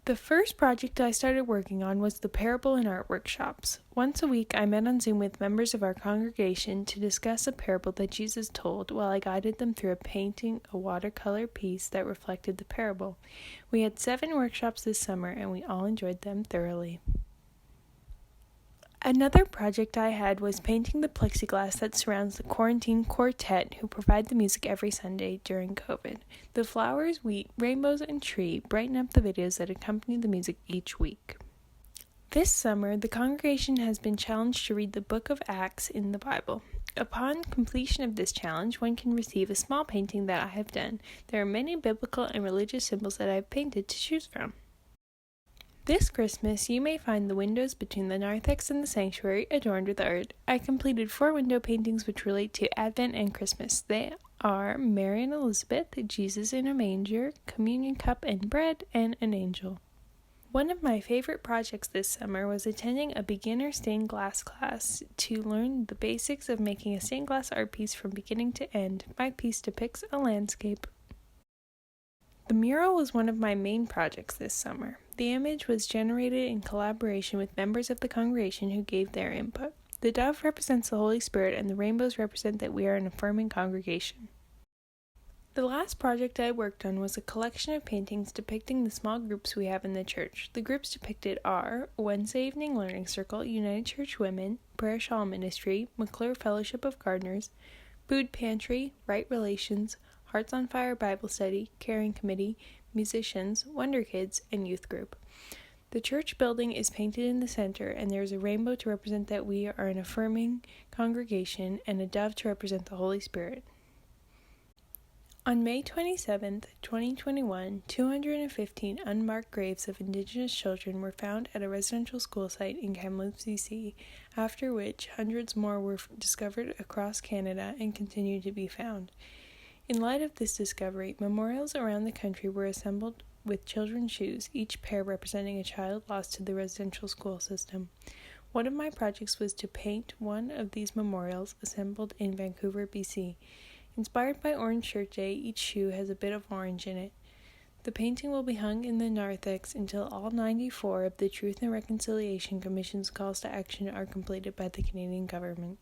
The first project I started working on was the parable and art workshops. Once a week, I met on Zoom with members of our congregation to discuss a parable that Jesus told while I guided them through painting a watercolor piece that reflected the parable. We had 7 workshops this summer, and we all enjoyed them thoroughly. Another project I had was painting the plexiglass that surrounds the quarantine quartet who provide the music every Sunday during COVID. The flowers, wheat, rainbows, and tree brighten up the videos that accompany the music each week. This summer, the congregation has been challenged to read the book of Acts in the Bible. Upon completion of this challenge, one can receive a small painting that I have done. There are many biblical and religious symbols that I have painted to choose from. This Christmas, you may find the windows between the narthex and the sanctuary adorned with art. I completed 4 window paintings which relate to Advent and Christmas. They are Mary and Elizabeth, Jesus in a manger, communion cup and bread, and an angel. One of my favorite projects this summer was attending a beginner stained glass class to learn the basics of making a stained glass art piece from beginning to end. My piece depicts a landscape. The mural was one of my main projects this summer. The image was generated in collaboration with members of the congregation who gave their input. The dove represents the Holy Spirit, and the rainbows represent that we are an affirming congregation. The last project I worked on was a collection of paintings depicting the small groups we have in the church. The groups depicted are Wednesday Evening Learning Circle, United Church Women, Prayer Shawl Ministry, McClure Fellowship of Gardeners, Food Pantry, Right Relations, Hearts on Fire Bible Study, Caring Committee, Musicians, Wonder Kids, and Youth Group. The church building is painted in the center, and there is a rainbow to represent that we are an affirming congregation, and a dove to represent the Holy Spirit. On May 27, 2021, 215 unmarked graves of Indigenous children were found at a residential school site in Kamloops, BC, after which hundreds more were discovered across Canada and continue to be found. In light of this discovery, memorials around the country were assembled with children's shoes, each pair representing a child lost to the residential school system. One of my projects was to paint one of these memorials assembled in Vancouver, BC. Inspired by Orange Shirt Day, each shoe has a bit of orange in it. The painting will be hung in the narthex until all 94 of the Truth and Reconciliation Commission's calls to action are completed by the Canadian government.